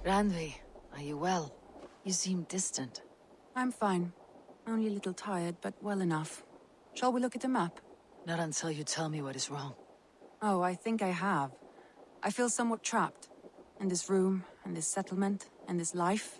Randvi, are you well? You seem distant. I'm fine. Only a little tired, but well enough. Shall we look at the map? Not until you tell me what is wrong. Oh, I think I have. I feel somewhat trapped. In this room, in this settlement, in this life.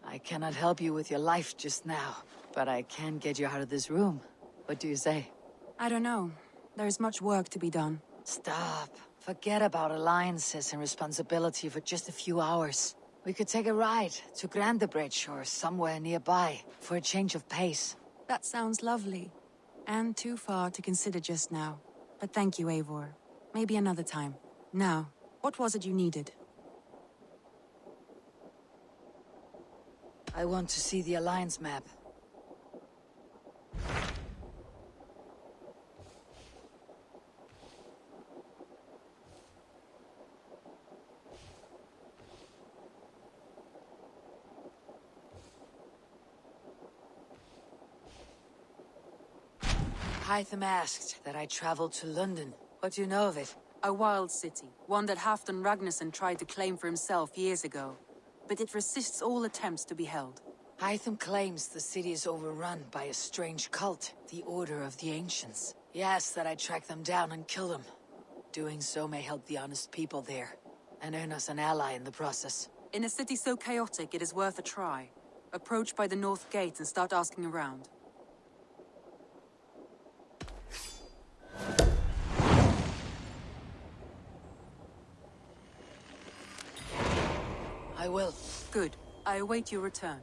I cannot help you with your life just now, but I can get you out of this room. What do you say? I don't know. There is much work to be done. Stop. Forget about alliances and responsibility for just a few hours. We could take a ride to Grandebridge or somewhere nearby for a change of pace. That sounds lovely. And too far to consider just now. But thank you, Eivor. Maybe another time. Now, what was it you needed? I want to see the Alliance map. Hytham asked that I travel to London. What do you know of it? A wild city. One that Halfdan Ragnarsson tried to claim for himself years ago. But it resists all attempts to be held. Hytham claims the city is overrun by a strange cult, the Order of the Ancients. He asks that I track them down and kill them. Doing so may help the honest people there, and earn us an ally in the process. In a city so chaotic, it is worth a try. Approach by the North Gate and start asking around. I will. Good. I await your return.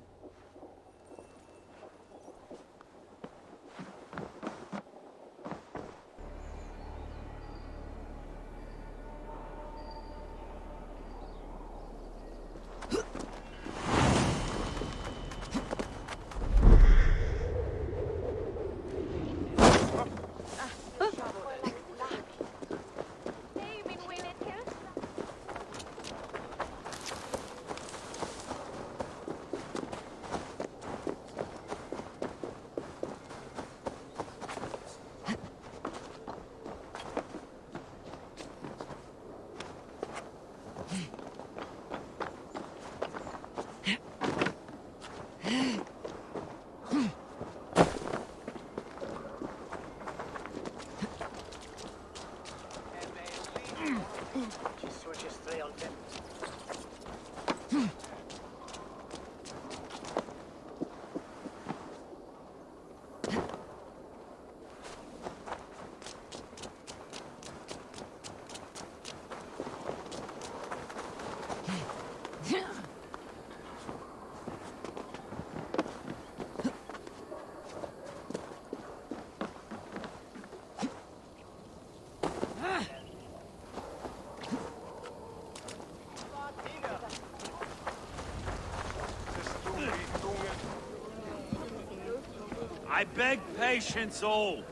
I beg patience, all.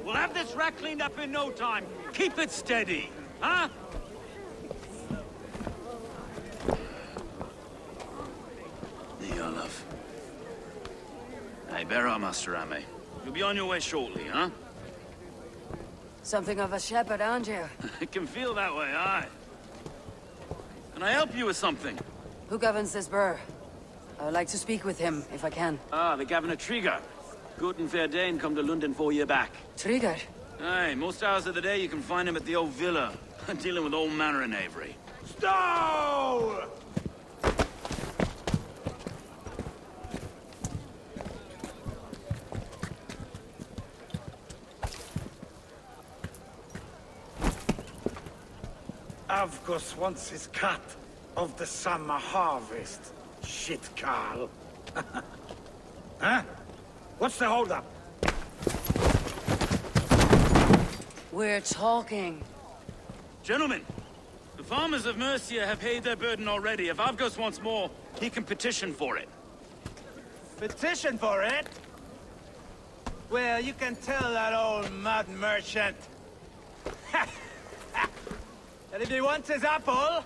We'll have this wreck cleaned up in no time. Keep it steady, huh? There you are, love. Hey, bear up, Master Ame. You'll be on your way shortly, huh? Something of a shepherd, aren't you? It can feel that way, aye. Can I help you with something? Who governs this burr? I would like to speak with him, if I can. Ah, the Governor Trigger. Good and fair Dane come to London 4 year back. Trigger? Aye, most hours of the day you can find him at the old villa, dealing with all manner in Avery. Stow! Avgos wants his cut of the summer harvest. Shit, Carl. Huh? What's the holdup? We're talking. Gentlemen, the farmers of Mercia have paid their burden already. If Avgos wants more, he can petition for it. Petition for it? Well, you can tell that old mud merchant that if he wants his apple,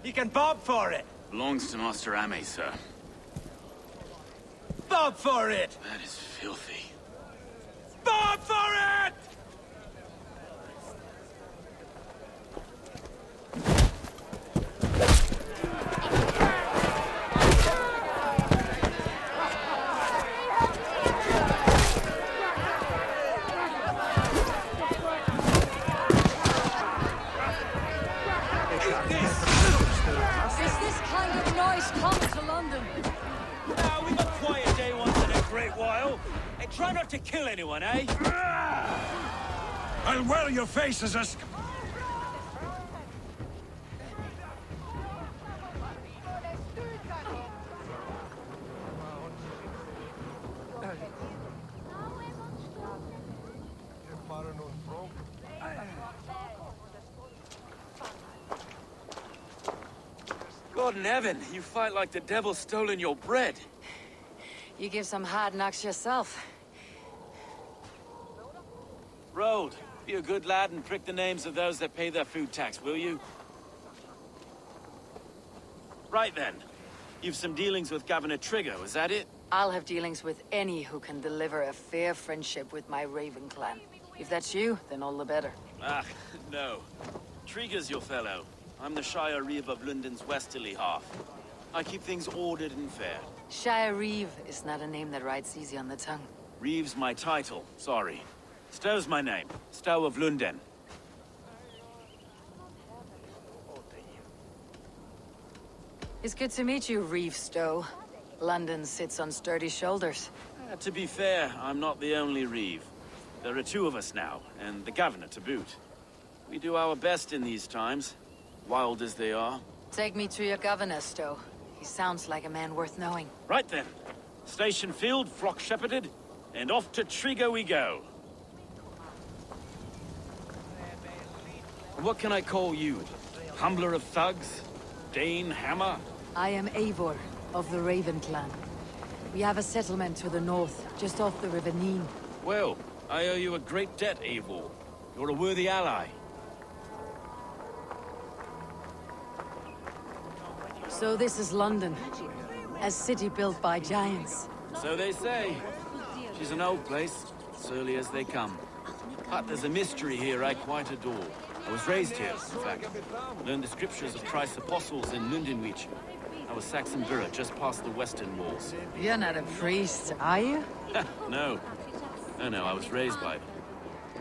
he can bob for it. Belongs to Master Ame, sir. Bob for it! That is filthy. Bob for it! He's coming to London. Now, we got quiet day once in a great while. And try not to kill anyone, eh? I'll wear your faces as... God in heaven, you fight like the devil's stolen your bread. You give some hard knocks yourself. Road, be a good lad and prick the names of those that pay their food tax, will you? Right then. You've some dealings with Governor Trigger, is that it? I'll have dealings with any who can deliver a fair friendship with my Raven clan. If that's you, then all the better. Ah, no. Trigger's your fellow. I'm the Shire Reeve of Lunden's westerly half. I keep things ordered and fair. Shire Reeve is not a name that rides easy on the tongue. Reeve's my title, sorry. Stow's my name. Stow of Lunden. It's good to meet you, Reeve Stowe. London sits on sturdy shoulders. To be fair, I'm not the only Reeve. There are two of us now, and the governor to boot. We do our best in these times, wild as they are. Take me to your governor, Stowe. He sounds like a man worth knowing. Right then. Station filled, flock shepherded, and off to Trigger we go. What can I call you? Humbler of thugs? Dane Hammer? I am Eivor, of the Raven clan. We have a settlement to the north, just off the River Neen. Well, I owe you a great debt, Eivor. You're a worthy ally. So this is London, a city built by giants. So they say. She's an old place, surly as they come. But there's a mystery here I quite adore. I was raised here, in fact. Learned the scriptures of Christ's apostles in Lundenwich. I was Saxon Borough, just past the western walls. You're not a priest, are you? No. No, I was raised by them.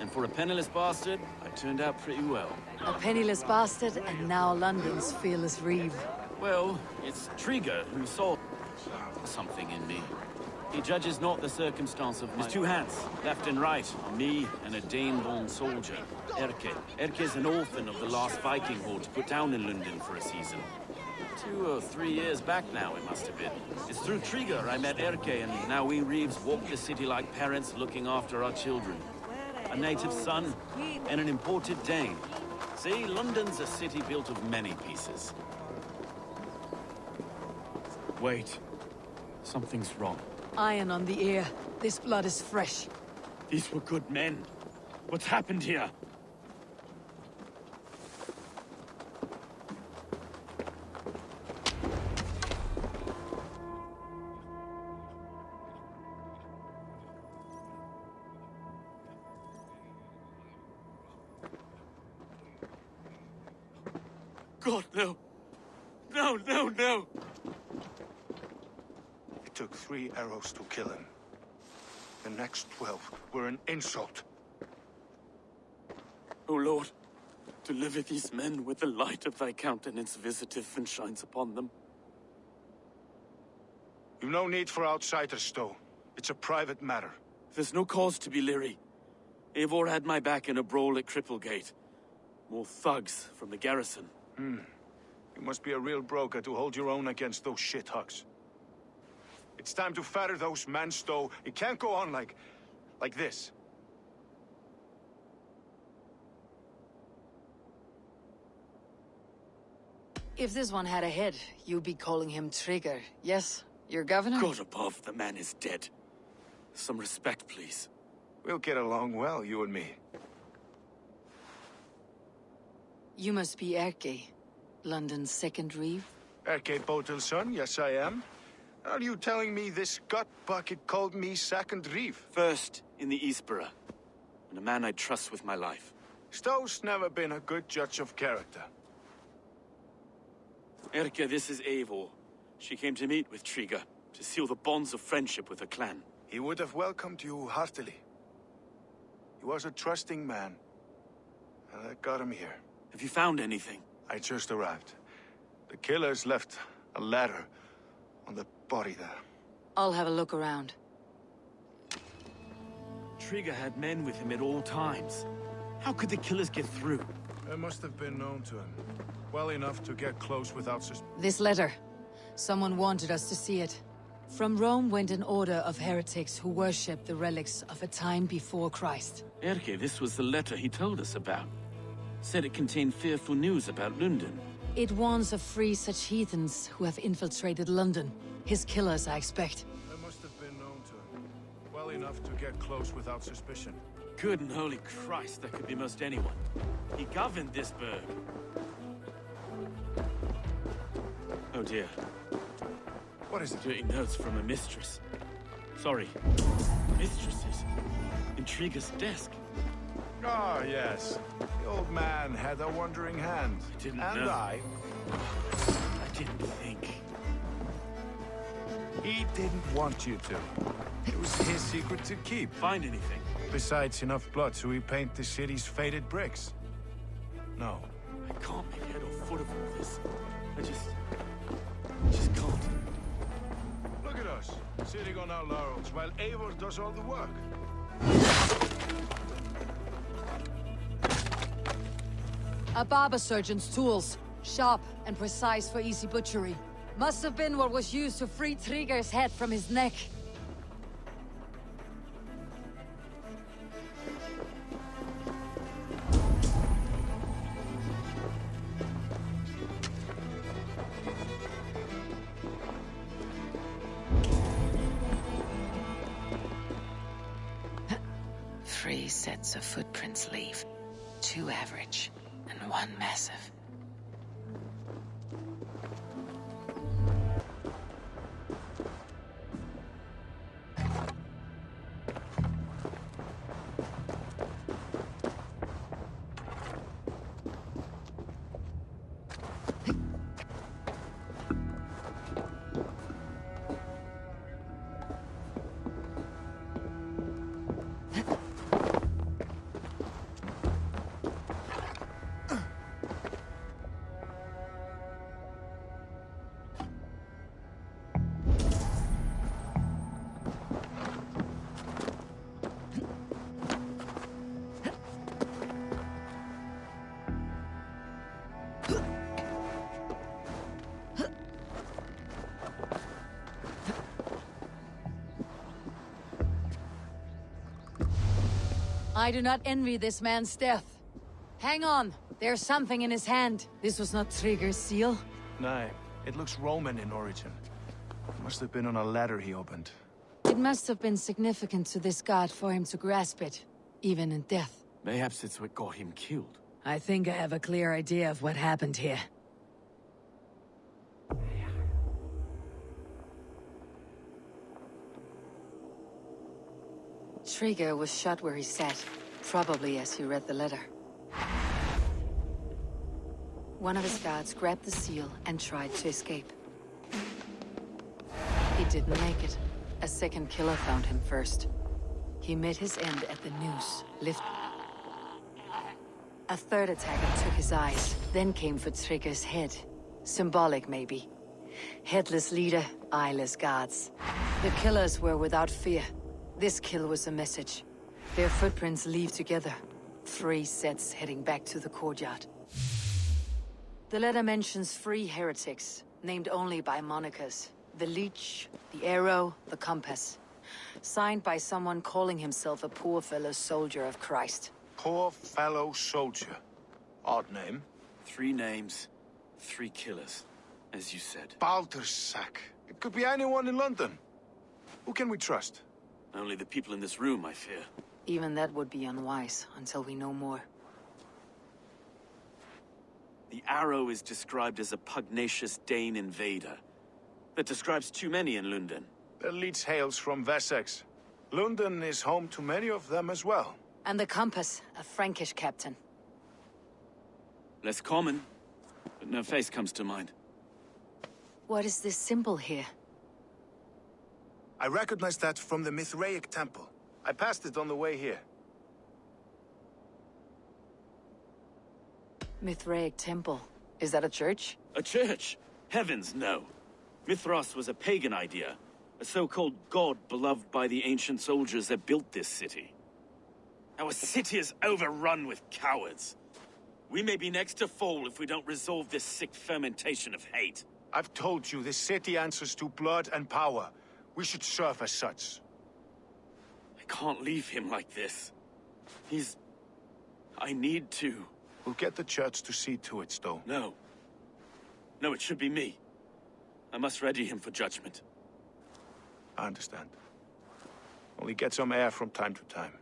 And for a penniless bastard, I turned out pretty well. A penniless bastard, and now London's fearless Reeve. Well, it's Trigger who saw something in me. He judges not the circumstance of his two hands, left and right, on me and a Dane-born soldier, Erke. Erke's an orphan of the last Viking horde put down in London for a season. 2 or 3 years back now, it must have been. It's through Trigger I met Erke, and now we Reeves walk the city like parents looking after our children. A native son and an imported Dane. See, London's a city built of many pieces. Wait. Something's wrong. Iron on the ear. This blood is fresh. These were good men. What's happened here? God, no. No. It took 3 arrows to kill him. The next 12 were an insult. O Lord, deliver these men with the light of thy countenance visitive and shines upon them. You've no need for outsiders, Stowe. It's a private matter. There's no cause to be leery. Eivor had my back in a brawl at Cripplegate. More thugs from the garrison. You must be a real broker to hold your own against those shithugs. It's time to fetter those men, Stowe. It can't go on like this. If this one had a head, you'd be calling him Trigger. Yes, your governor? God above, the man is dead. Some respect, please. We'll get along well, you and me. You must be Erke, London's second Reeve. Erke Botelson, yes I am. Are you telling me this gut bucket called me second Reeve? First in the Eastborough, and a man I trust with my life. Stowe's never been a good judge of character. Erke, this is Eivor. She came to meet with Trigger, to seal the bonds of friendship with her clan. He would have welcomed you heartily. He was a trusting man, and I got him here. Have you found anything? I just arrived. The killers left a letter On the body there. I'll have a look around. Trigger had men with him at all times. How could the killers get through? They must have been known to him. Well enough to get close without suspicion. This letter. Someone wanted us to see it. From Rome went an order of heretics who worshipped the relics of a time before Christ. Erke, this was the letter he told us about. Said it contained fearful news about Luden. It warns of free such heathens who have infiltrated London. His killers, I expect. They must have been known to him. Well enough to get close without suspicion. Good and holy Christ, that could be most anyone. He governed this burg. Oh dear. What is it? Dirty notes from a mistress. Sorry. Mistresses. In Trigger's desk. Ah, yes. The old man had a wandering hand. I didn't and know. I didn't think. He didn't want you to. It was his secret to keep. Find anything? Besides enough blood to repaint the city's faded bricks. No. I can't make head or foot of all this. I just can't. Look at us, sitting on our laurels while Eivor does all the work. A barber surgeon's tools. Sharp and precise for easy butchery. Must have been what was used to free Trigger's head from his neck. Three sets of footprints leave. 2 average, and 1 massive. I do not envy this man's death. Hang on, there's something in his hand. This was not Trigger's seal. Nay, it looks Roman in origin. Must have been on a ladder he opened. It must have been significant to this god for him to grasp it, even in death. Mayhaps it's what got him killed. I think I have a clear idea of what happened here. Trigger was shot where he sat, probably as he read the letter. One of his guards grabbed the seal and tried to escape. He didn't make it. A second killer found him first. He met his end at the noose, A third attacker took his eyes, then came for Trigger's head. Symbolic, maybe. Headless leader, eyeless guards. The killers were without fear. This kill was a message. Their footprints leave together. 3 sets heading back to the courtyard. The letter mentions 3 heretics, named only by monikers. The Leech, the Arrow, the Compass. Signed by someone calling himself a poor fellow soldier of Christ. Poor fellow soldier. Odd name. 3 names, 3 killers, as you said. Baldersack. It could be anyone in London. Who can we trust? Only the people in this room, I fear. Even that would be unwise, until we know more. The Arrow is described as a pugnacious Dane invader. That describes too many in Luden. The Leech hails from Wessex. London is home to many of them as well. And the Compass, a Frankish captain. Less common, but no face comes to mind. What is this symbol here? I recognize that from the Mithraic temple. I passed it on the way here. Mithraic temple. Is that a church? A church? Heavens, no. Mithras was a pagan idea, a so-called god beloved by the ancient soldiers that built this city. Our city is overrun with cowards. We may be next to fall if we don't resolve this sick fermentation of hate. I've told you, this city answers to blood and power. We should serve as such. I can't leave him like this. I need to. We'll get the church to see to it, Stowe. No. No, it should be me. I must ready him for judgment. I understand. Only get some air from time to time.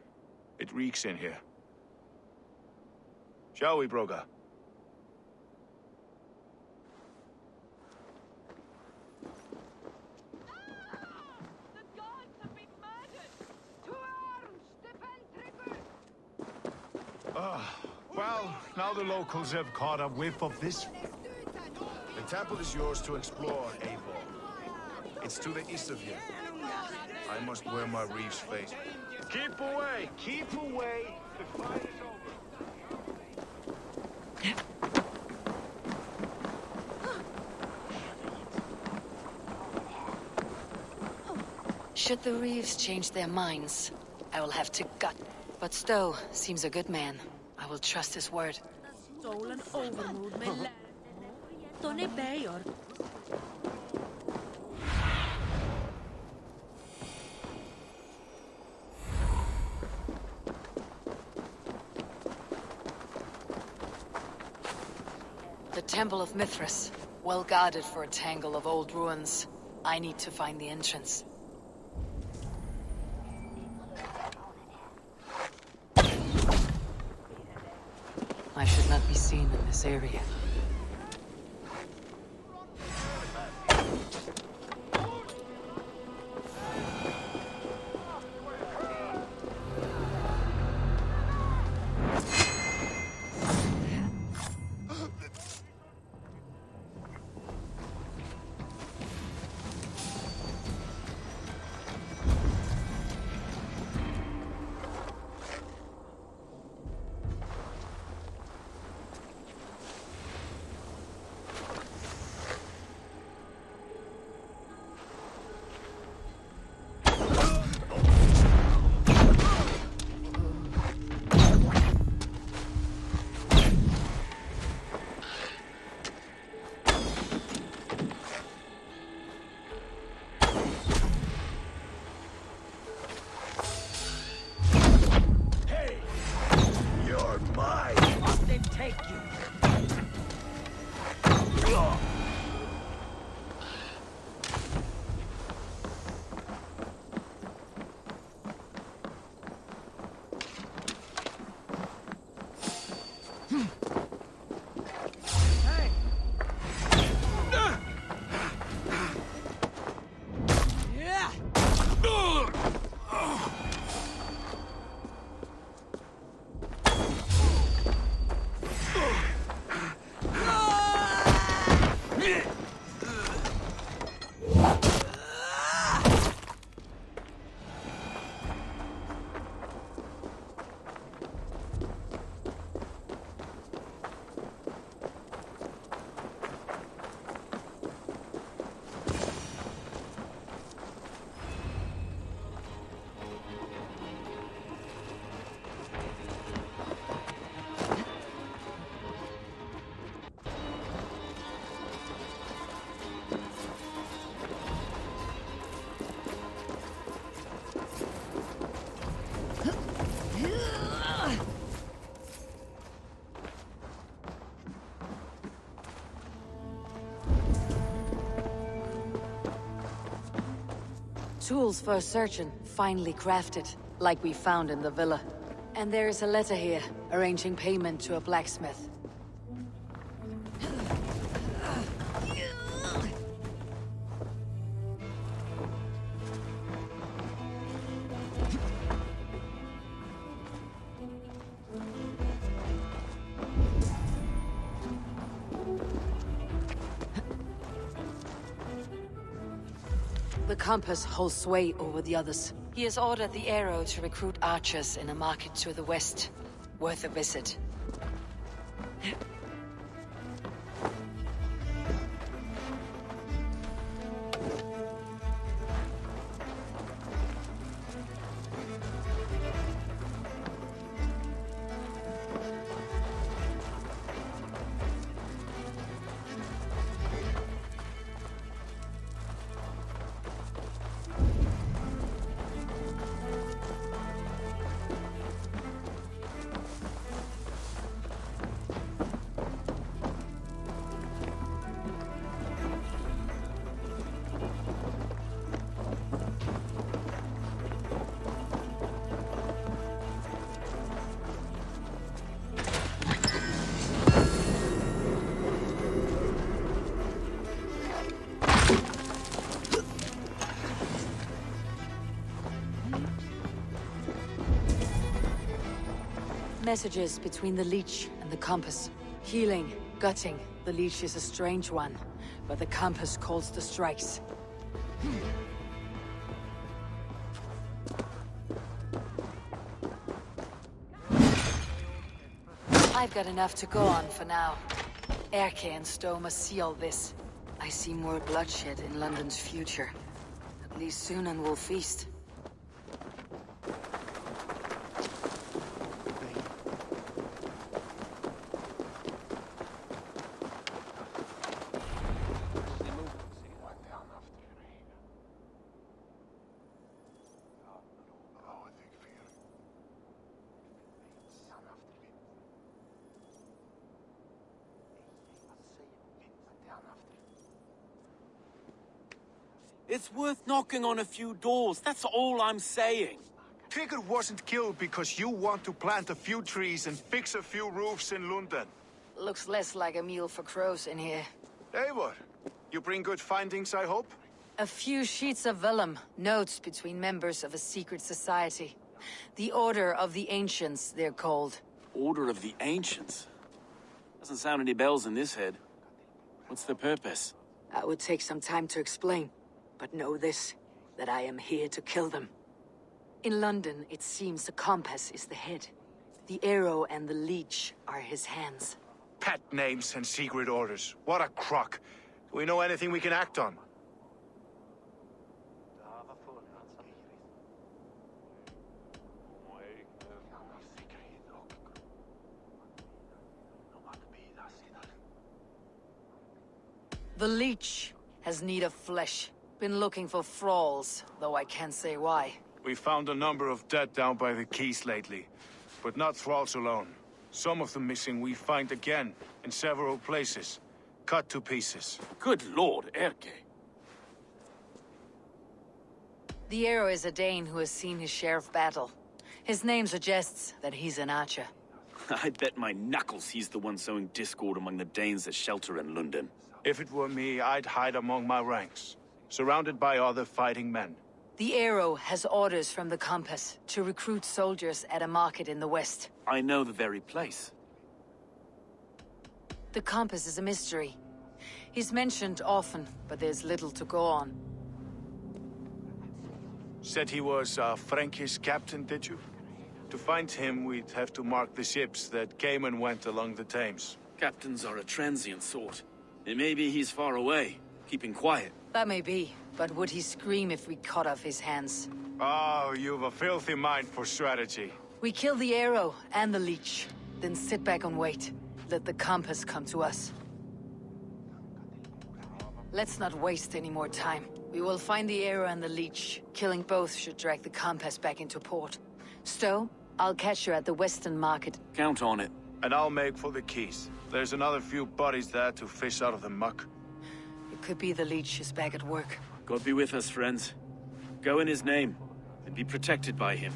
It reeks in here. Shall we, Broga? Well, now the locals have caught a whiff of this. The temple is yours to explore, Eivor. It's to the east of here. I must wear my reeve's face. Keep away! Keep away! The fight is over. Should the Reeves change their minds, I will have to gut. But Stowe seems a good man. I will trust his word. The Temple of Mithras, well guarded for a tangle of old ruins. I need to find the entrance. I should not be seen in this area. Tools for a surgeon, finely crafted, like we found in the villa. And there is a letter here, arranging payment to a blacksmith. The compass holds sway over the others. He has ordered the arrow to recruit archers in a market to the west. Worth a visit. messages between the Leech and the Compass. Healing, gutting. The Leech is a strange one, but the Compass calls the strikes. I've got enough to go on for now. Erke and Stowe must see all this. I see more bloodshed in London's future. At least soon and we'll feast. It's worth knocking on a few doors, that's all I'm saying. Tigger wasn't killed because you want to plant a few trees and fix a few roofs in Luden. Looks less like a meal for crows in here. Eivor, you bring good findings, I hope? A few sheets of vellum, notes between members of a secret society. The Order of the Ancients, they're called. Order of the Ancients? Doesn't sound any bells in this head. What's the purpose? That would take some time to explain. But know this, that I am here to kill them. In London, it seems the Compass is the head. The Arrow and the Leech are his hands. Pet names and secret orders. What a crock. Do we know anything we can act on? The Leech has need of flesh. Been looking for thralls, though I can't say why. We found a number of dead down by the quays lately, but not thralls alone. Some of the missing we find again, in several places, cut to pieces. Good lord, Erke. The Arrow is a Dane who has seen his share of battle. His name suggests that he's an archer. I bet my knuckles he's the one sowing discord among the Danes that shelter in London. If it were me, I'd hide among my ranks, surrounded by other fighting men. The Arrow has orders from the Compass to recruit soldiers at a market in the west. I know the very place. The Compass is a mystery. He's mentioned often, but there's little to go on. Said he was a Frankish captain, did you? To find him, we'd have to mark the ships that came and went along the Thames. Captains are a transient sort. It may be he's far away, keeping quiet. That may be, but would he scream if we cut off his hands? Oh, you've a filthy mind for strategy. We kill the Arrow and the Leech, then sit back and wait. Let the Compass come to us. Let's not waste any more time. We will find the Arrow and the Leech. Killing both should drag the Compass back into port. Stowe, I'll catch you at the Western Market. Count on it. And I'll make for the quays. There's another few bodies there to fish out of the muck. It could be the Leech is back at work. God be with us, friends. Go in his name, and be protected by him.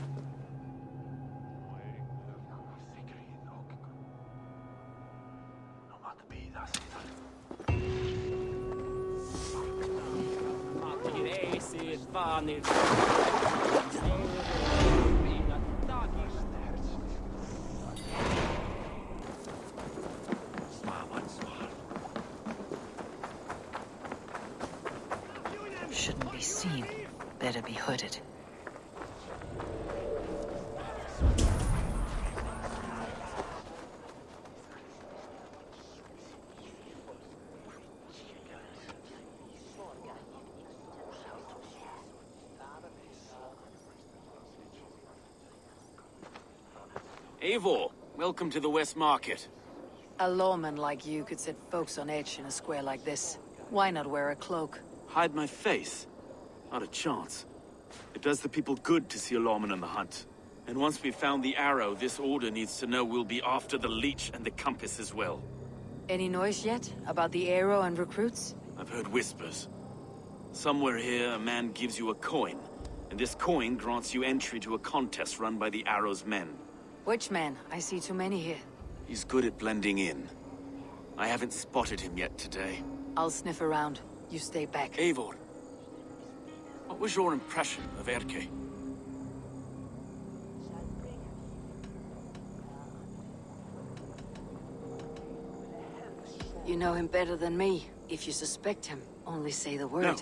Shouldn't be seen. Better be hooded. Eivor, welcome to the West Market. A lawman like you could set folks on edge in a square like this. Why not wear a cloak? Hide my face? Not a chance. It does the people good to see a lawman on the hunt. And once we've found the Arrow, this order needs to know we'll be after the Leech and the Compass as well. Any noise yet about the Arrow and recruits? I've heard whispers. Somewhere here, a man gives you a coin, and this coin grants you entry to a contest run by the Arrow's men. Which man? I see too many here. He's good at blending in. I haven't spotted him yet today. I'll sniff around. You stay back. Eivor, what was your impression of Erke? You know him better than me. If you suspect him, only say the word.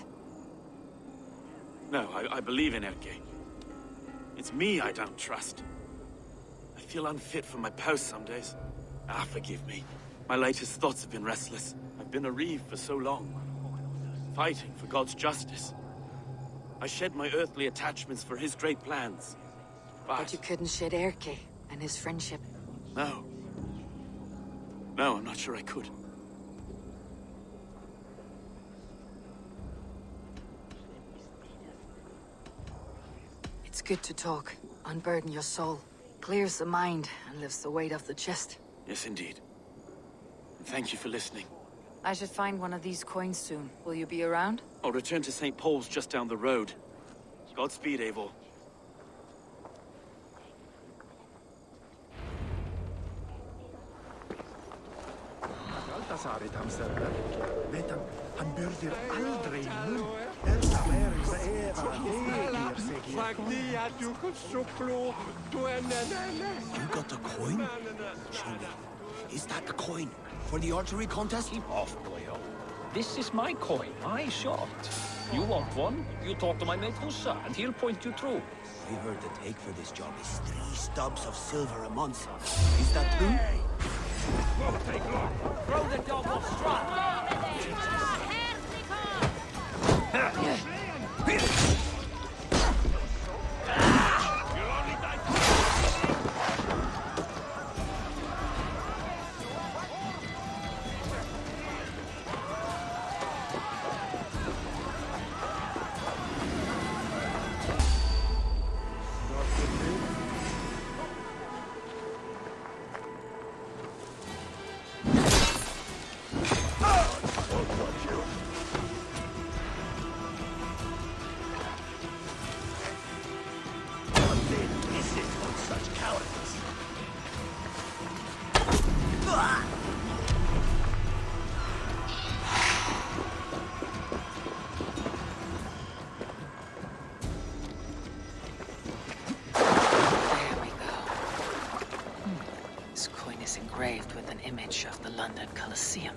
No, I believe in Erke. It's me I don't trust. I feel unfit for my post some days. Forgive me. My latest thoughts have been restless. I've been a reeve for so long, fighting for God's justice. I shed my earthly attachments for his great plans. But you couldn't shed Erke and his friendship. No. No, I'm not sure I could. It's good to talk. Unburden your soul. Clears the mind and lifts the weight off the chest. Yes, indeed. And thank you for listening. I should find one of these coins soon. Will you be around? I'll return to St. Paul's just down the road. Godspeed, Eivor. Han burde aldrig nu. You got the coin? Show me. Is that the coin? For the archery contest? Keep off, boyo. This is my coin. I shot. You want one? You talk to my mate Hussa, and he'll point you through. I heard the take for this job is 3 stubs of silver a month. Is that true? Throw the dog off strap! Engraved with an image of the London Colosseum.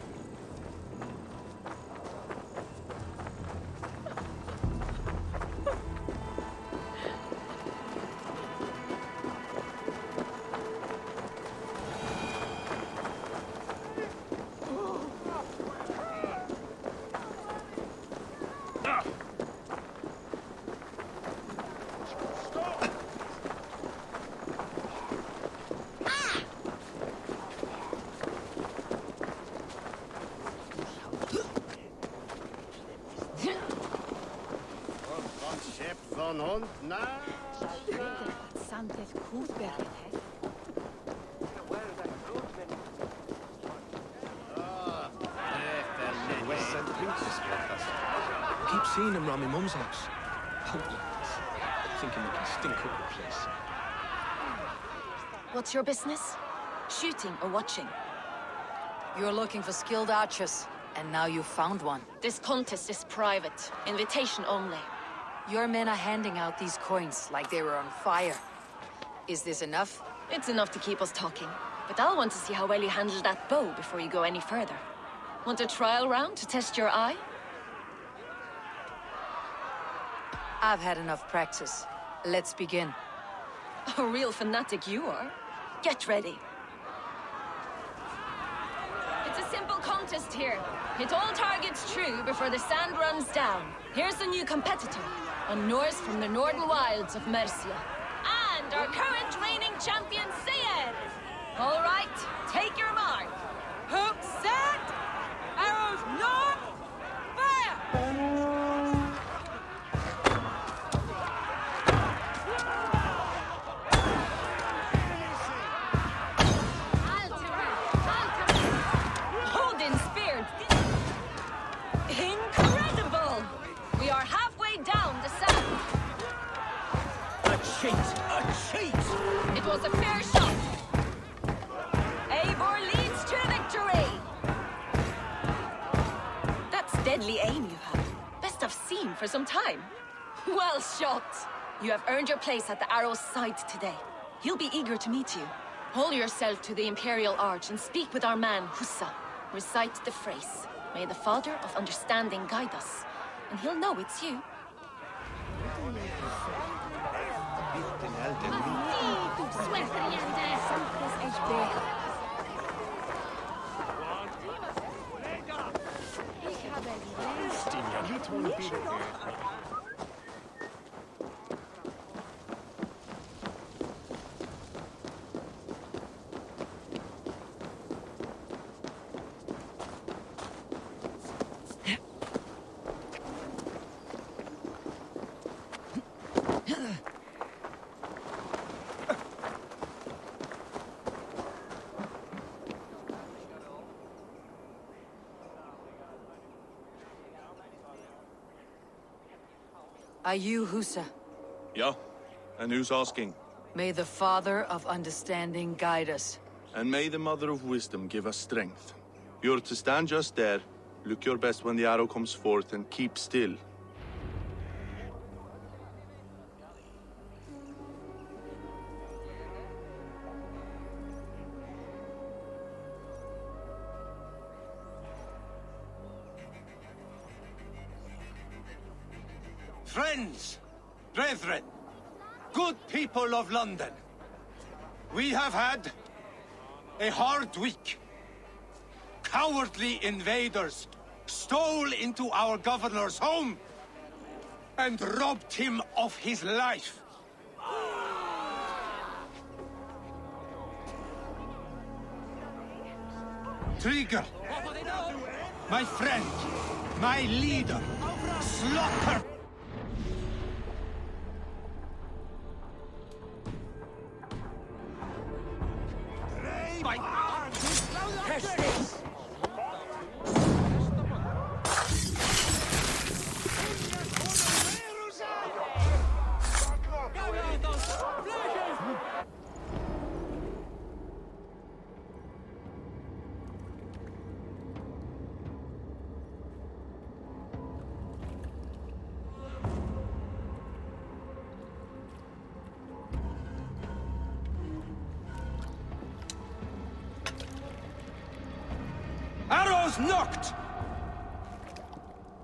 Keep seeing him round my mum's house. Thinking we can stink up the place. What's your business? Shooting or watching? You're looking for skilled archers, and now you've found one. This contest is private. Invitation only. Your men are handing out these coins like they were on fire. Is this enough? It's enough to keep us talking. But I'll want to see how well you handle that bow before you go any further. Want a trial round to test your eye? I've had enough practice. Let's begin. A real fanatic you are. Get ready. It's a simple contest here. Hit all targets true before the sand runs down. Here's the new competitor, a Norse from the northern wilds of Mercia. And our current reigning champion, Sayed. All right, take your mark. Hook set! Arrows north! Fire! Odin speared! Incredible! We are halfway down the sand. A cheat! It was a fair shot. Eivor leads to victory! That's deadly aim you have. Best I've seen for some time. Well shot! You have earned your place at the arrow's side today. He'll be eager to meet you. Hold yourself to the Imperial Arch and speak with our man, Hussa. Recite the phrase. May the Father of Understanding guide us, and he'll know it's you. Are you Husa? Yeah? And who's asking? May the Father of Understanding guide us. And may the Mother of Wisdom give us strength. You're to stand just there, look your best when the arrow comes forth, and keep still. Friends, brethren, good people of London, we have had a hard week. Cowardly invaders stole into our governor's home and robbed him of his life. Trigger, my friend, my leader, slaughtered. Arrows knocked!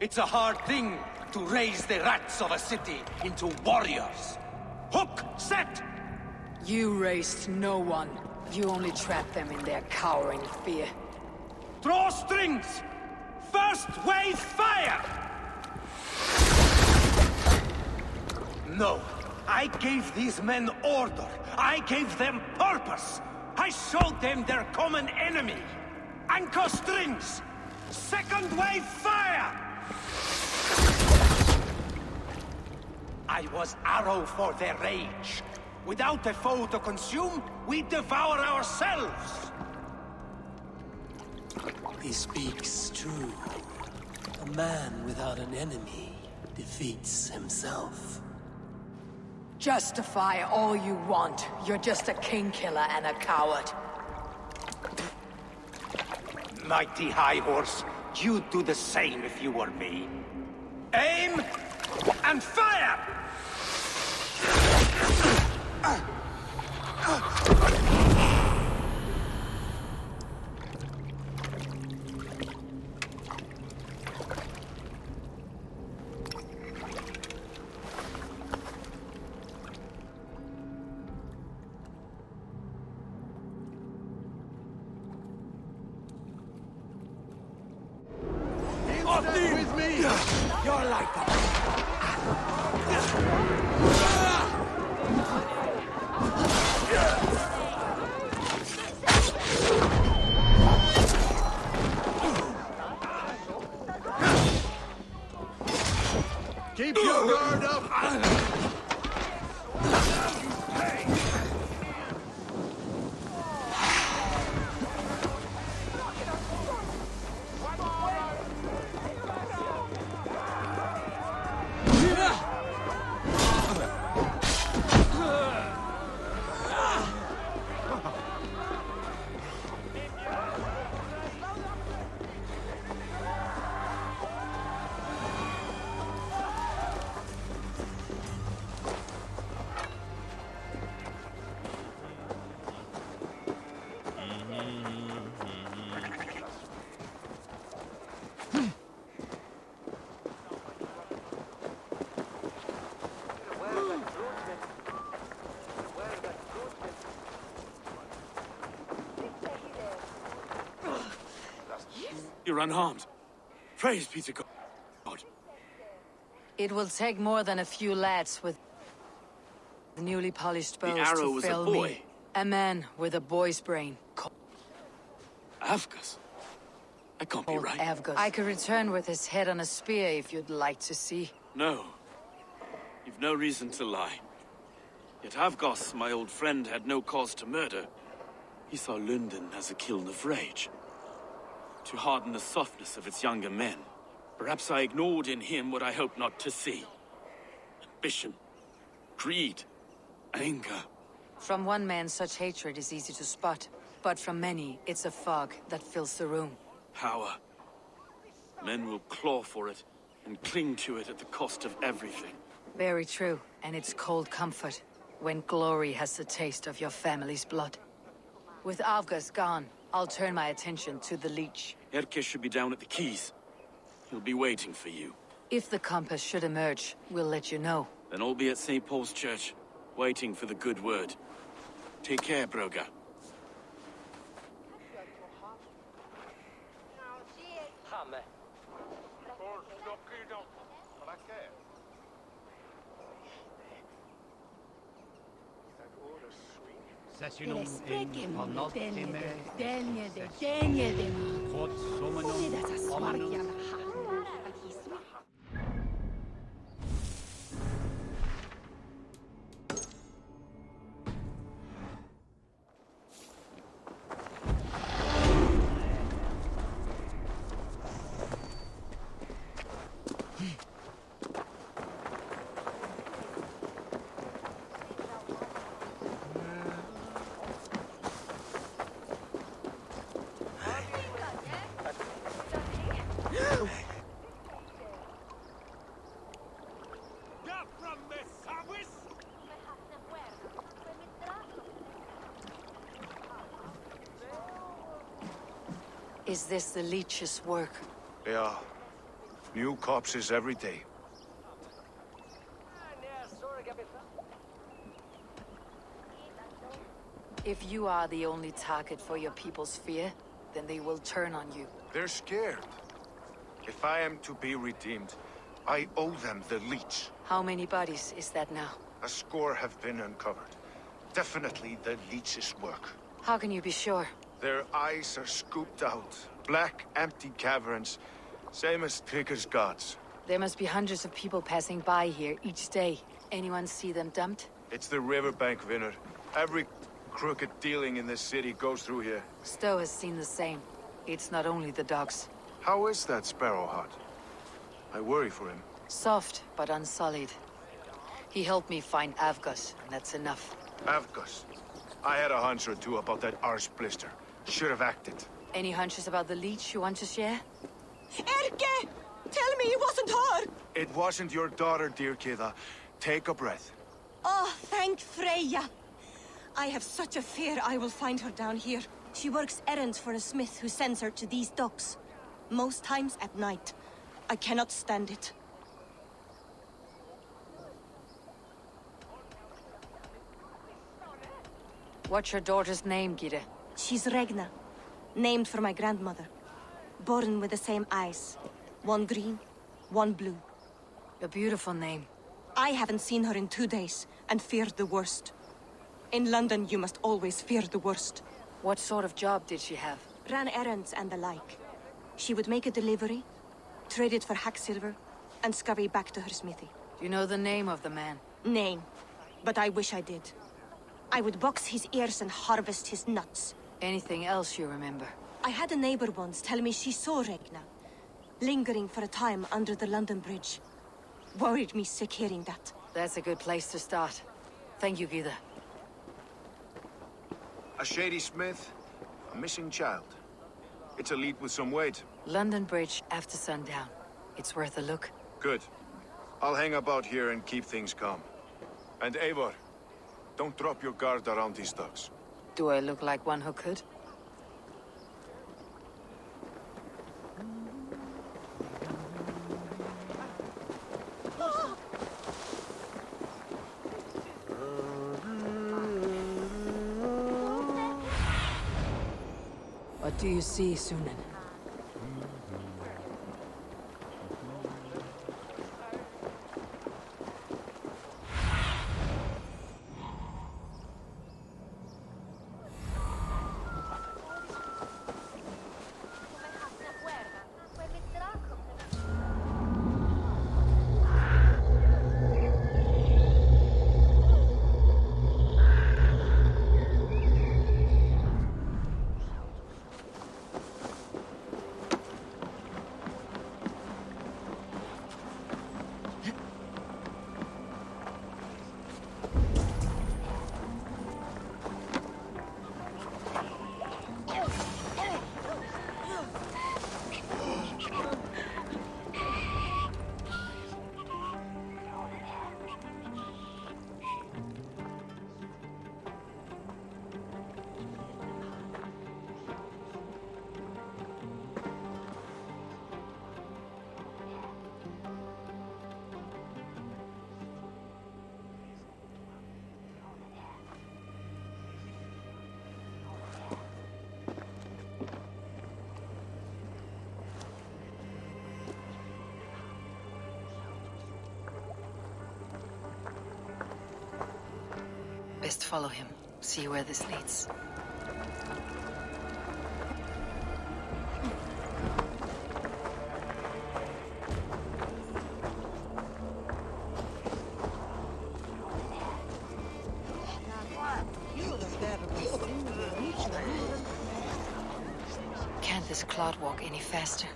It's a hard thing to raise the rats of a city into warriors. Hook, set! You raised no one. You only trapped them in their cowering fear. Draw strings! First wave fire! No, I gave these men order. I gave them purpose. I showed them their common enemy. Anchor strings! Second wave fire! I was arrow for their rage. Without a foe to consume, we devour ourselves! He speaks true. A man without an enemy defeats himself. Justify all you want. You're just a king killer and a coward. Mighty High Horse, you'd do the same if you were me. Aim and fire! With me! You're like Keep your guard up! you're unharmed. Praise be to God. It will take more than a few lads with newly polished bows arrow to was a fell boy. me. A man with a boy's brain. Avgus? That can't be Called right. Avgus. I could return with his head on a spear if you'd like to see. No. You've no reason to lie. Yet Avgos, my old friend, had no cause to murder. He saw Luden as a kiln of rage. To harden the softness of its younger men. Perhaps I ignored in him what I hoped not to see. Ambition. Greed. Anger. From one man, such hatred is easy to spot. But from many, it's a fog that fills the room. Power. Men will claw for it and cling to it at the cost of everything. Very true, and it's cold comfort when glory has the taste of your family's blood. With Avgus gone, I'll turn my attention to the Leech. Erke should be down at the quays. He'll be waiting for you. If the compass should emerge, we'll let you know. Then I'll be at St. Paul's Church, waiting for the good word. Take care, Broga. Is this the Leech's work? Yeah. New corpses every day. If you are the only target for your people's fear, then they will turn on you. They're scared. If I am to be redeemed, I owe them the Leech. How many bodies is that now? A score have been uncovered. Definitely the Leech's work. How can you be sure? Their eyes are scooped out. Black, empty caverns. Same as Trigger's gods. There must be hundreds of people passing by here each day. Anyone see them dumped? It's the riverbank, Vinner. Every crooked dealing in this city goes through here. Stowe has seen the same. It's not only the dogs. How is that Sparrow Hut? I worry for him. Soft, but unsullied. He helped me find Avgus, and that's enough. Avgus. I had a hunch or two about that arse blister. Should have acted. Any hunches about the Leech you want to share? Erke! Tell me it wasn't her! It wasn't your daughter, dear Kida. Take a breath. Oh, thank Freya. I have such a fear I will find her down here. She works errands for a smith who sends her to these docks. Most times at night. I cannot stand it. What's your daughter's name, Gide? She's Regna. Named for my grandmother. Born with the same eyes. One green, one blue. A beautiful name. I haven't seen her in 2 days, and feared the worst. In London, you must always fear the worst. What sort of job did she have? Ran errands and the like. She would make a delivery, trade it for hack silver, and scurry back to her smithy. Do you know the name of the man? Name. But I wish I did. I would box his ears and harvest his nuts. Anything else you remember? I had a neighbor once tell me she saw Regna, lingering for a time under the London Bridge. Worried me sick hearing that. That's a good place to start. Thank you, Gide. A shady smith, a missing child. It's a lead with some weight. London Bridge after sundown. It's worth a look. Good. I'll hang about here and keep things calm. And Eivor, don't drop your guard around these thugs. Do I look like one who could? What do you see, Sunan? follow him. See where this leads. Can't this clod walk any faster?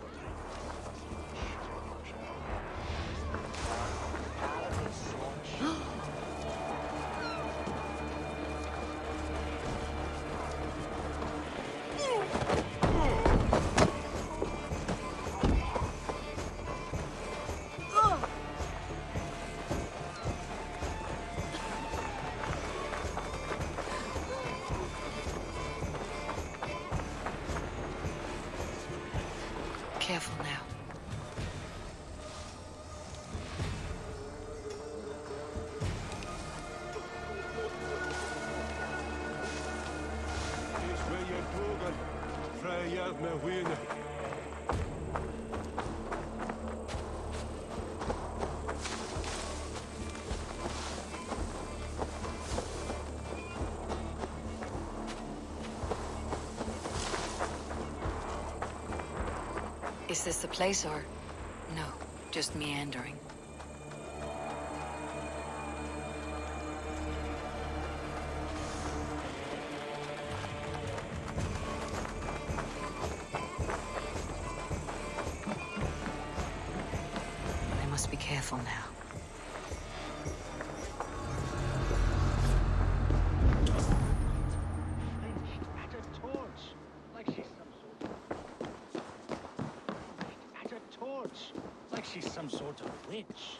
Careful now. Is this the place, or... no, just meandering? I must be careful now. Like she's some sort of witch.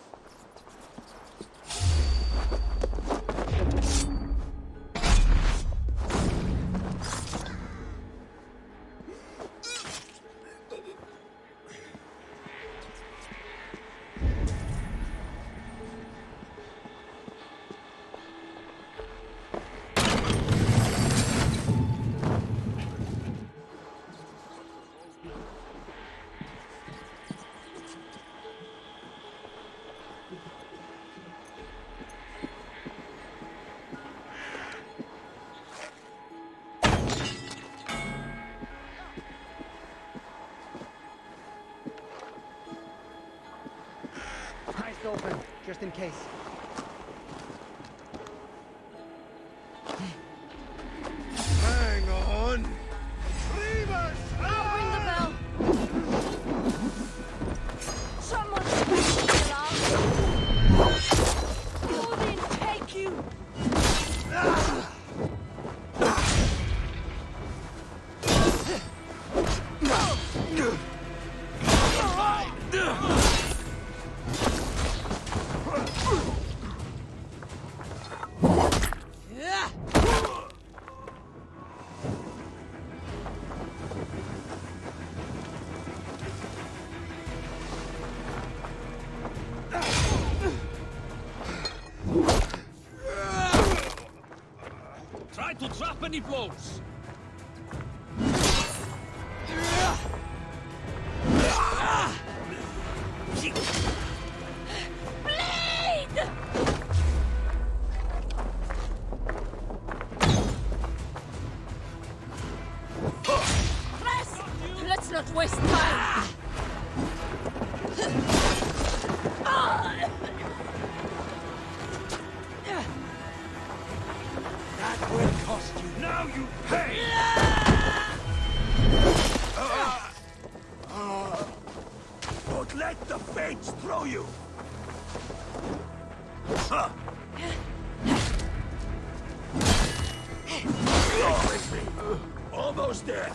Open, just in case. Hang on! I'll ring the bell. Someone smash the alarm. Luden, take you. Try to trap any blows. Bleed! Press! Let's not waste time. That will cost you. Now you pay! Don't let the fates throw you! With me. Almost there.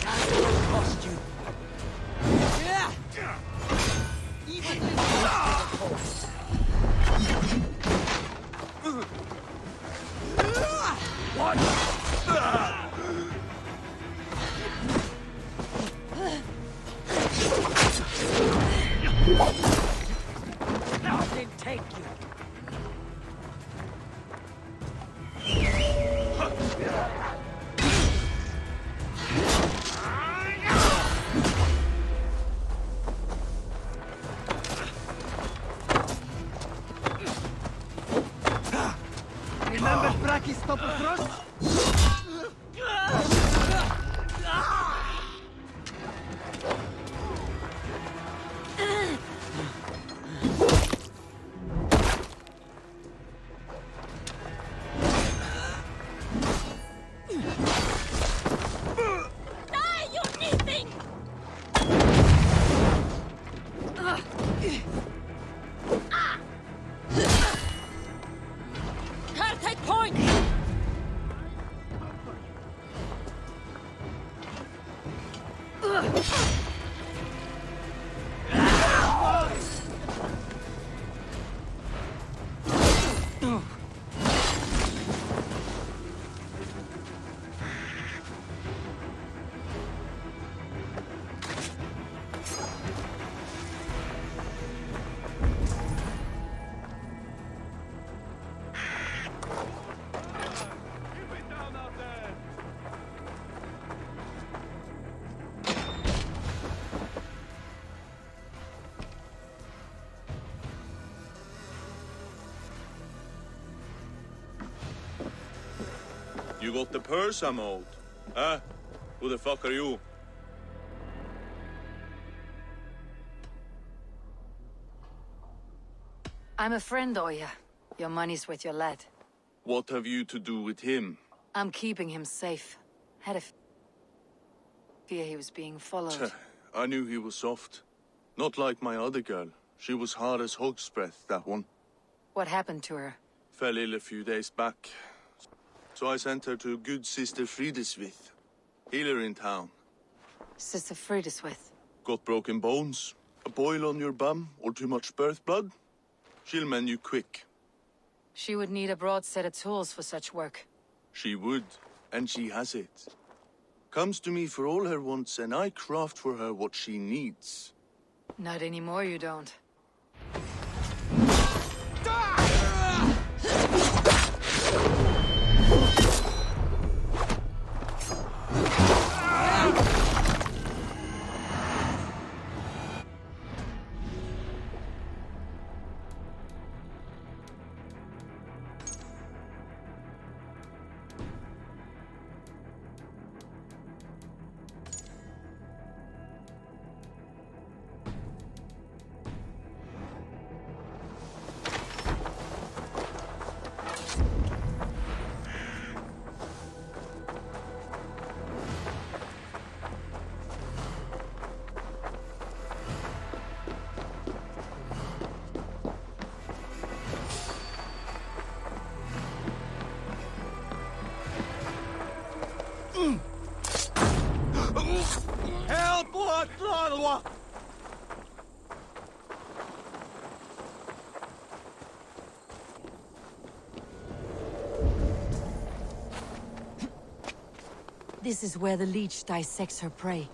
That will cost you. Evenly close to the coast. What? Nothing take you. Remember Bracky's stopper thrust? You got the purse I'm owed? Huh? Who the fuck are you? I'm a friend, Oya. Your money's with your lad. What have you to do with him? I'm keeping him safe. Had a fear he was being followed. I knew he was soft. Not like my other girl. She was hard as hog's breath, that one. What happened to her? Fell ill a few days back. So I sent her to good Sister Frideswith. Healer in town. Sister Frideswith. Got broken bones, a boil on your bum, or too much birth blood? She'll mend you quick. She would need a broad set of tools for such work. She would, and she has it. Comes to me for all her wants, and I craft for her what she needs. Not anymore, you don't. This is where the leech dissects her prey.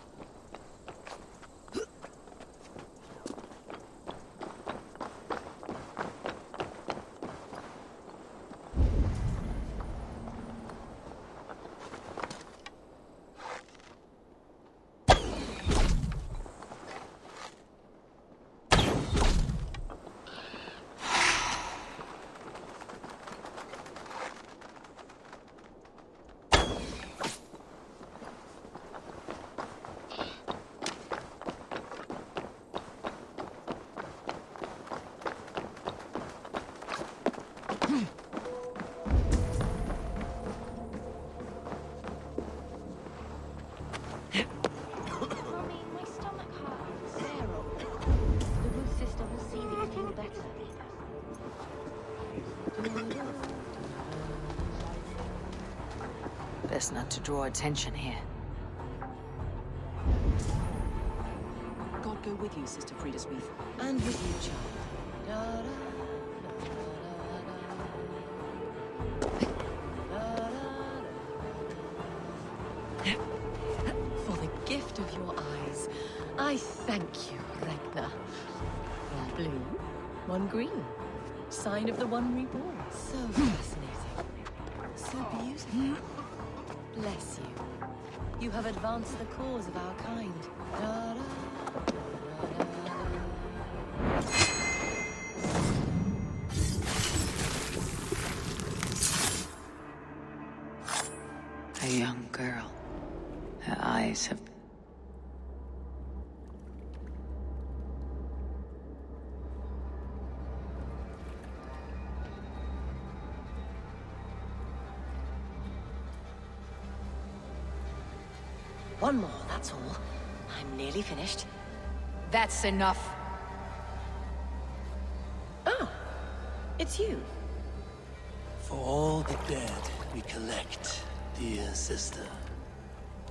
Best not to draw attention here. God go with you, Sister Frideswith. And with you, child. For the gift of your eyes, I thank you, Ragnar. One blue, one green. Sign of the one reborn. So fascinating. So beautiful. Bless you. You have advanced the cause of our kind. A young girl. Her eyes have... One more, that's all. I'm nearly finished. That's enough. Oh, it's you. For all the dead we collect, dear sister,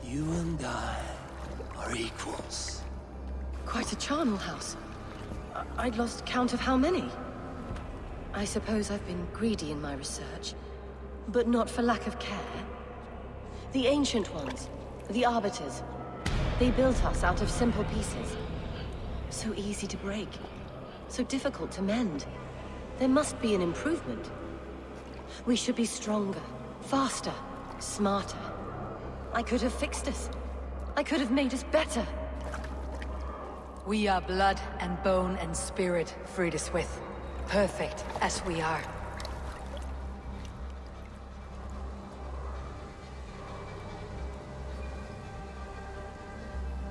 you and I are equals. Quite a charnel house. I'd lost count of how many. I suppose I've been greedy in my research, but not for lack of care. The Ancient Ones, the Arbiters, they built us out of simple pieces. So easy to break, so difficult to mend. There must be an improvement. We should be stronger, faster, smarter. I could have fixed us. I could have made us better. We are blood and bone and spirit, Frideswith. Perfect as we are.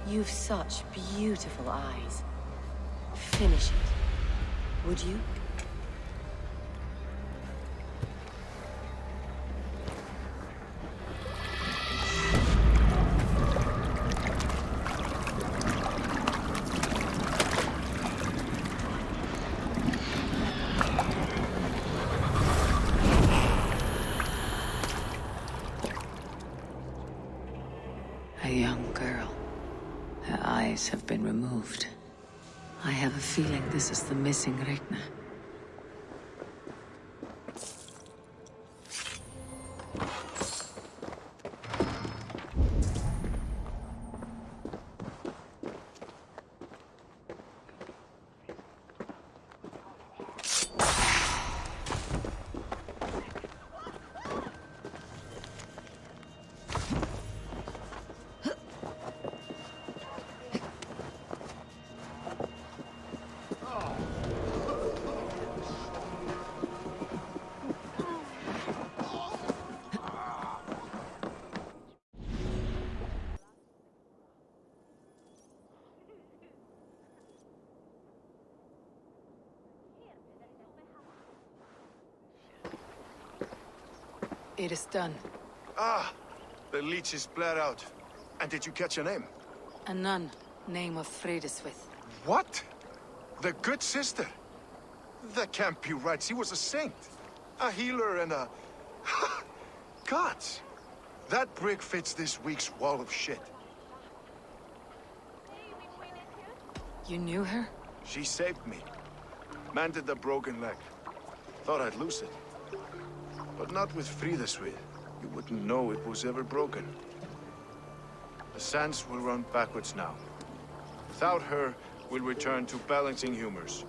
You've such beautiful eyes. Finish it, would you? A young girl. Her eyes have been removed. I have a feeling this is the missing Regna. It is done. Ah! The leech is bled out. And did you catch a name? A nun, name of Frideswith. What? The good sister? That can't be right. She was a saint. A healer and a... Gods! That brick fits this week's wall of shit. You knew her? She saved me. Mended the broken leg. Thought I'd lose it. But not with Frideswith. You wouldn't know it was ever broken. The sands will run backwards now. Without her, we'll return to balancing humors.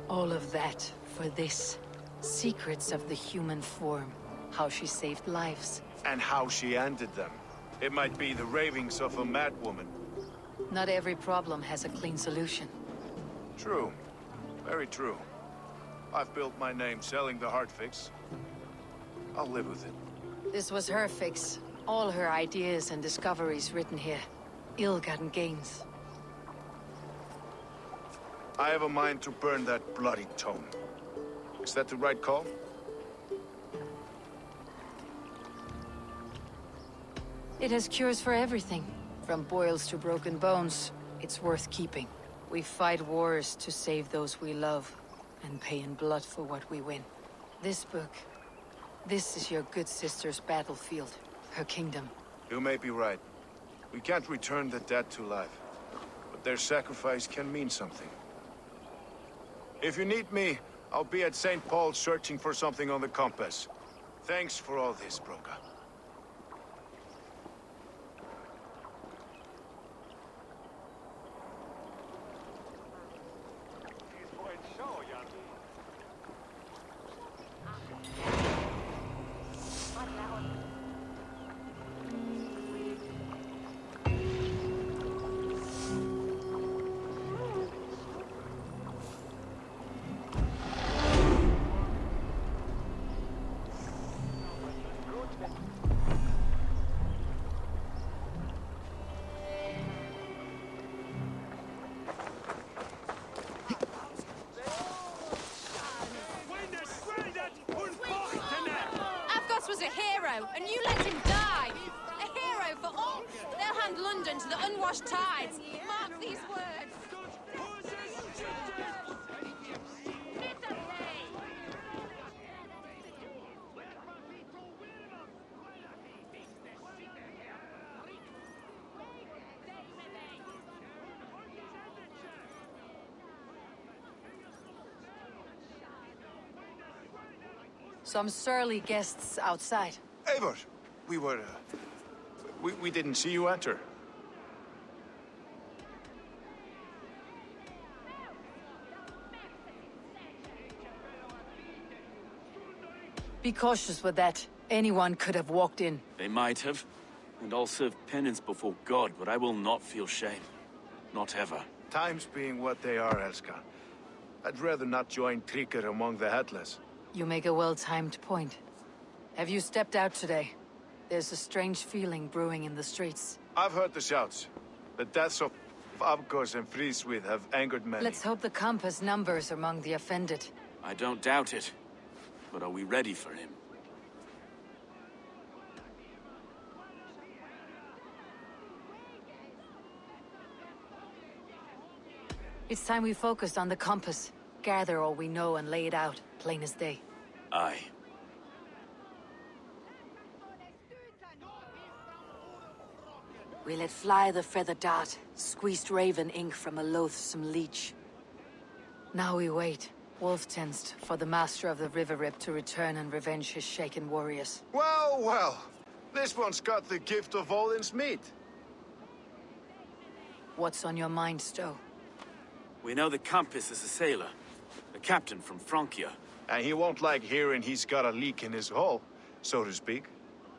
All of that for this. Secrets of the human form. How she saved lives. And how she ended them. It might be the ravings of a madwoman. Not every problem has a clean solution. True. Very true. I've built my name selling the heart fix. I'll live with it. This was her fix. All her ideas and discoveries written here. Ill-gotten gains. I have a mind to burn that bloody tome. Is that the right call? It has cures for everything. From boils to broken bones. It's worth keeping. We fight wars to save those we love. And pay in blood for what we win. This book... This is your good sister's battlefield. Her kingdom. You may be right. We can't return the dead to life. But their sacrifice can mean something. If you need me, I'll be at St. Paul's searching for something on the compass. Thanks for all this, Broca. a hero, and you let him die! A hero for all! They'll hand London to the unwashed tides! Mark these words! Some surly guests outside. Eivor! We were, we didn't see you enter. Be cautious with that. Anyone could have walked in. They might have. And I'll serve penance before God, but I will not feel shame. Not ever. Times being what they are, Elskar. I'd rather not join Tríkr among the Headless. You make a well-timed point. Have you stepped out today? There's a strange feeling brewing in the streets. I've heard the shouts. The deaths of Avgos and Fríswith have angered many. Let's hope the compass numbers among the offended. I don't doubt it. But are we ready for him? It's time we focused on the compass. Gather all we know and lay it out, plain as day. Aye. We let fly the feather dart, squeezed raven ink from a loathsome leech. Now we wait, wolf-tensed, for the master of the River Rip to return and revenge his shaken warriors. Well, well. This one's got the gift of Odin's meat. What's on your mind, Stowe? We know the compass is a sailor. A captain from Francia. And he won't like hearing he's got a leak in his hull, so to speak.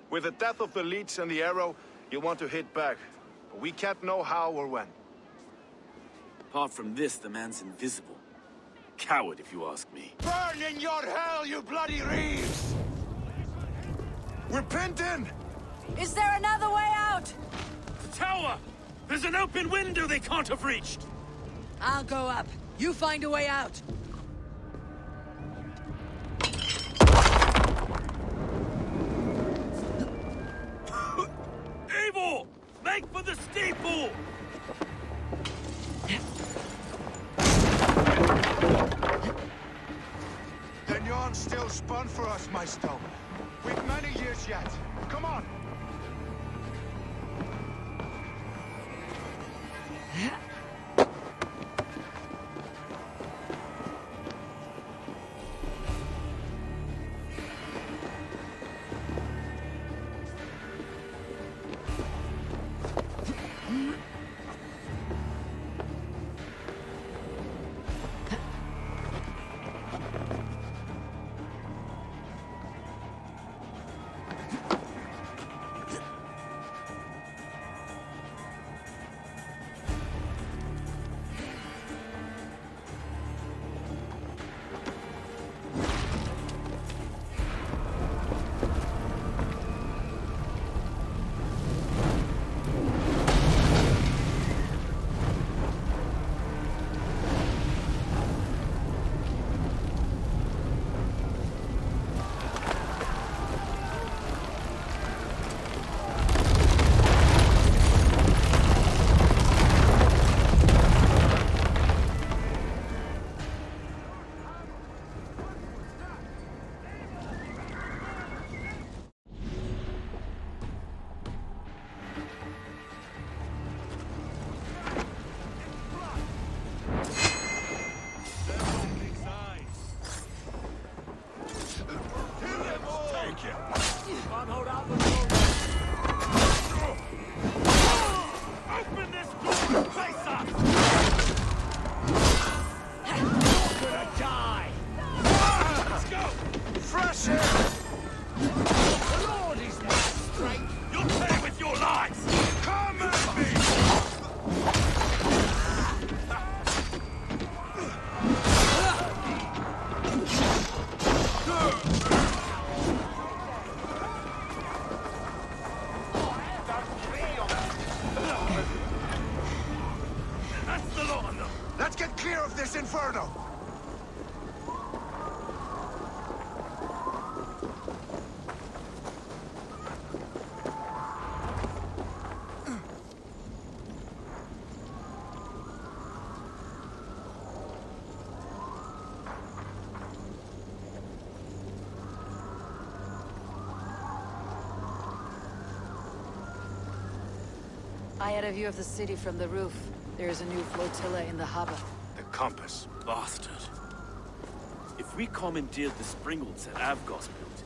With the death of the leech and the arrow, you want to hit back. But we can't know how or when. Apart from this, the man's invisible. Coward, if you ask me. Burn in your hell, you bloody reeves! We're pent in! Is there another way out? The tower! There's an open window they can't have reached! I'll go up. You find a way out. Eivor! Make for the steeple! The yarn's still spun for us, my Stowe. We've many years yet. Come on! I had a view of the city from the roof. There is a new flotilla in the harbor. The compass. Bastard. If we commandeered the springles that Avgos built,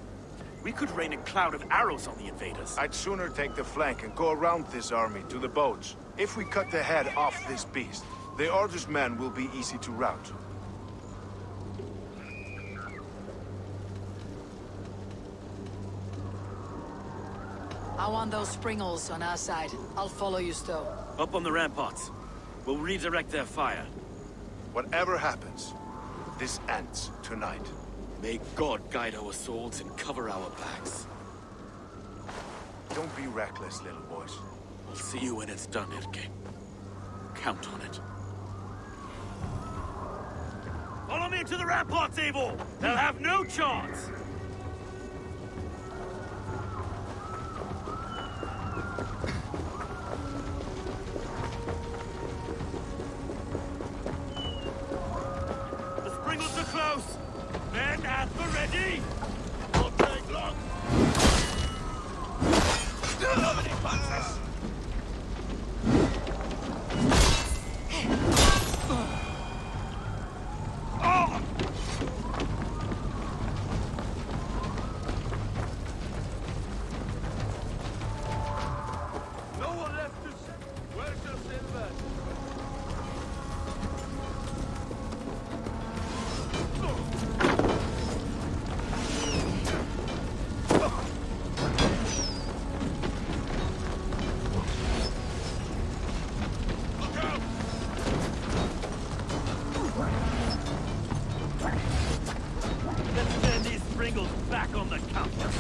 we could rain a cloud of arrows on the invaders. I'd sooner take the flank and go around this army to the boats. If we cut the head off this beast, the Order's men will be easy to rout. I want those springles on our side. I'll follow you, Stowe. Up on the ramparts. We'll redirect their fire. Whatever happens, this ends tonight. May God guide our swords and cover our backs. Don't be reckless, little boys. I'll see you when it's done, Erke. Count on it. Follow me to the ramparts, Eivor! They'll have no chance! The springles are close! Men at the ready! Won't take long! Back on the counter.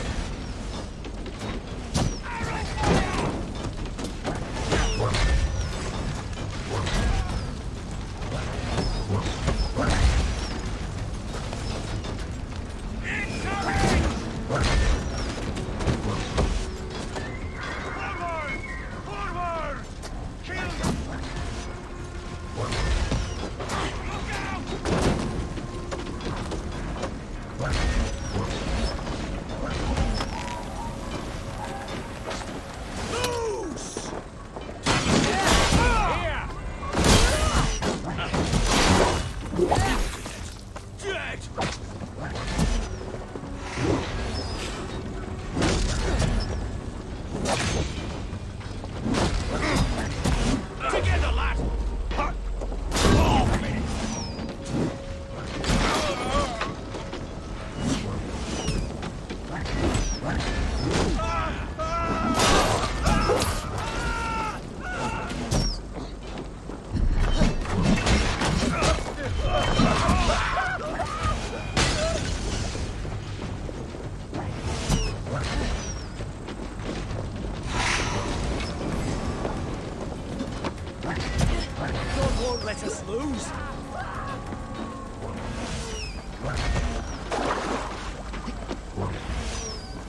Let us lose.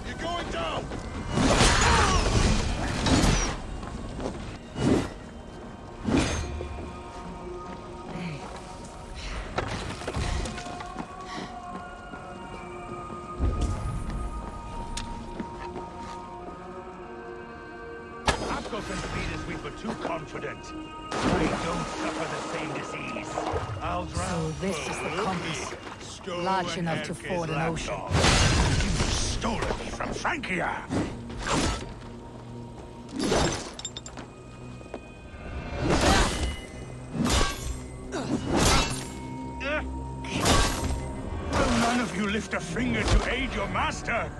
You're going down! Avgos and Swedish we were too confident. I don't suffer the same disease. I'll drown. So this is the compass. Large enough to ford an ocean. You stole it from Francia! Will none of you lift a finger to aid your master?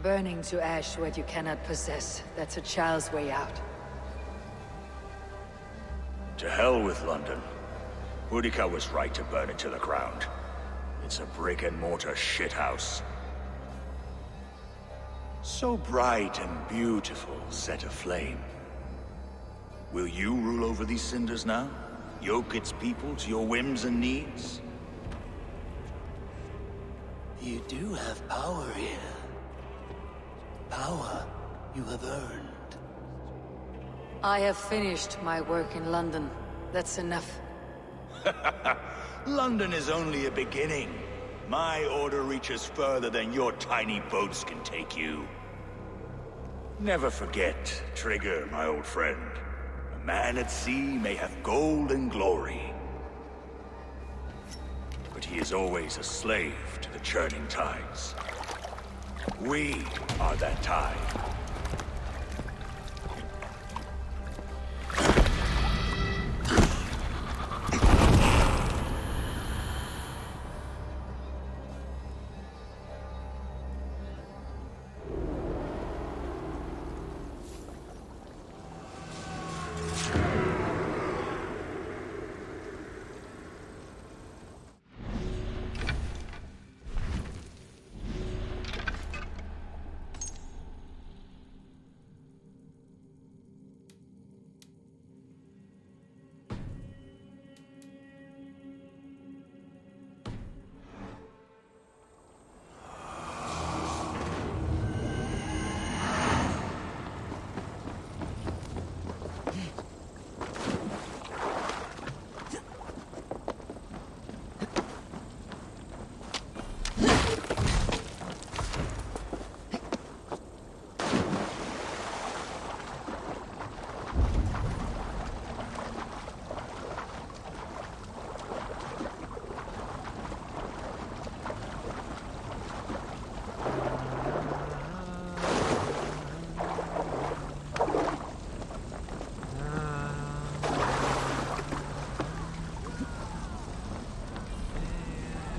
Burning to ash what you cannot possess. That's a child's way out. To hell with London. Boudica was right to burn it to the ground. It's a brick-and-mortar shithouse. So bright and beautiful, set aflame. Will you rule over these cinders now? Yoke its people to your whims and needs? You do have power here. Power you have earned. I have finished my work in London. That's enough. London is only a beginning. My order reaches further than your tiny boats can take you. Never forget, Trigger, my old friend. A man at sea may have gold and glory, but he is always a slave to the churning tides. We are that tide.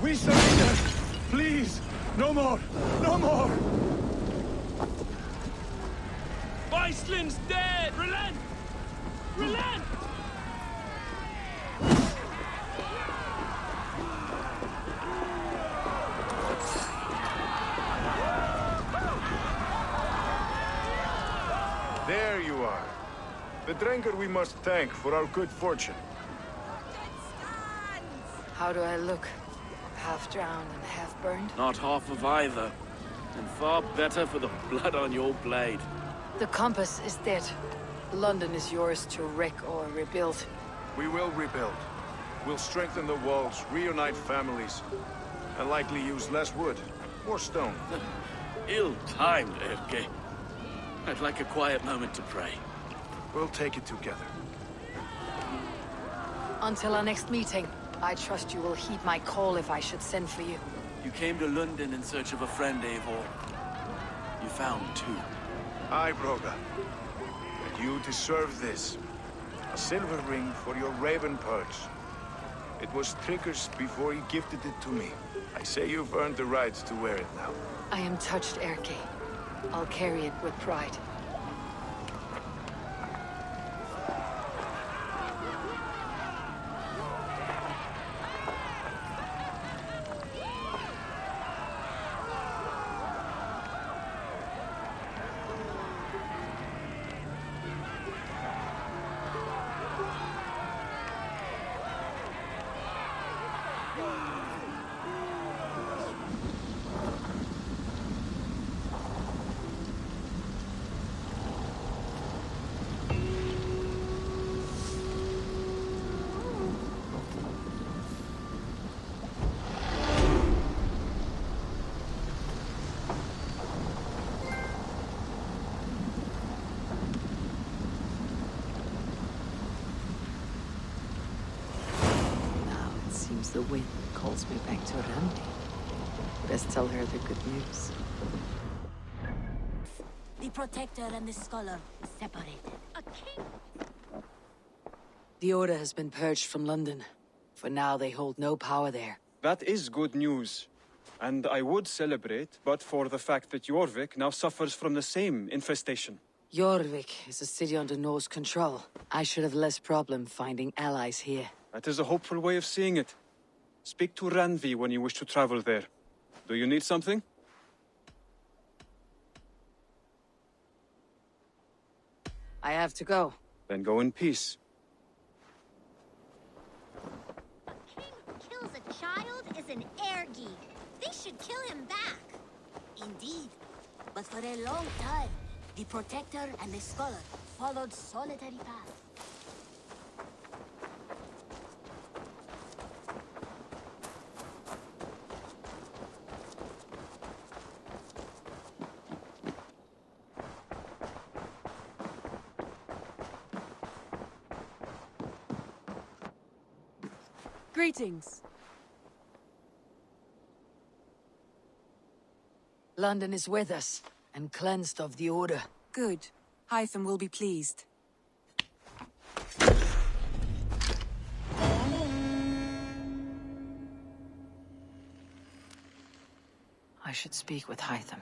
We surrender! Please! No more! No more! Iceland's dead! Relent! Relent! There you are. The drinker we must thank for our good fortune. How do I look? Half drowned and half burned? Not half of either. And far better for the blood on your blade. The compass is dead. London is yours to wreck or rebuild. We will rebuild. We'll strengthen the walls, reunite families, and likely use less wood. More stone. Ill-timed, Erke. I'd like a quiet moment to pray. We'll take it together. Until our next meeting, I trust you will heed my call if I should send for you. You came to London in search of a friend, Eivor. You found two. Aye, Broga. And you deserve this. A silver ring for your raven perch. It was Trigger's before he gifted it to me. I say you've earned the right to wear it now. I am touched, Erke. I'll carry it with pride. The wind calls me back to Randi. Best tell her the good news. The Protector and the Scholar separated. The Order has been purged from London. For now, they hold no power there. That is good news. And I would celebrate, but for the fact that Jorvik now suffers from the same infestation. Jorvik is a city under Norse control. I should have less problem finding allies here. That is a hopeful way of seeing it. Speak to Ranvi when you wish to travel there. Do you need something? I have to go. Then go in peace. A king who kills a child is an air geek. They should kill him back. Indeed. But for a long time, the Protector and the Scholar followed solitary paths. Greetings. London is with us, and cleansed of the Order. Good. Hytham will be pleased. I should speak with Hytham.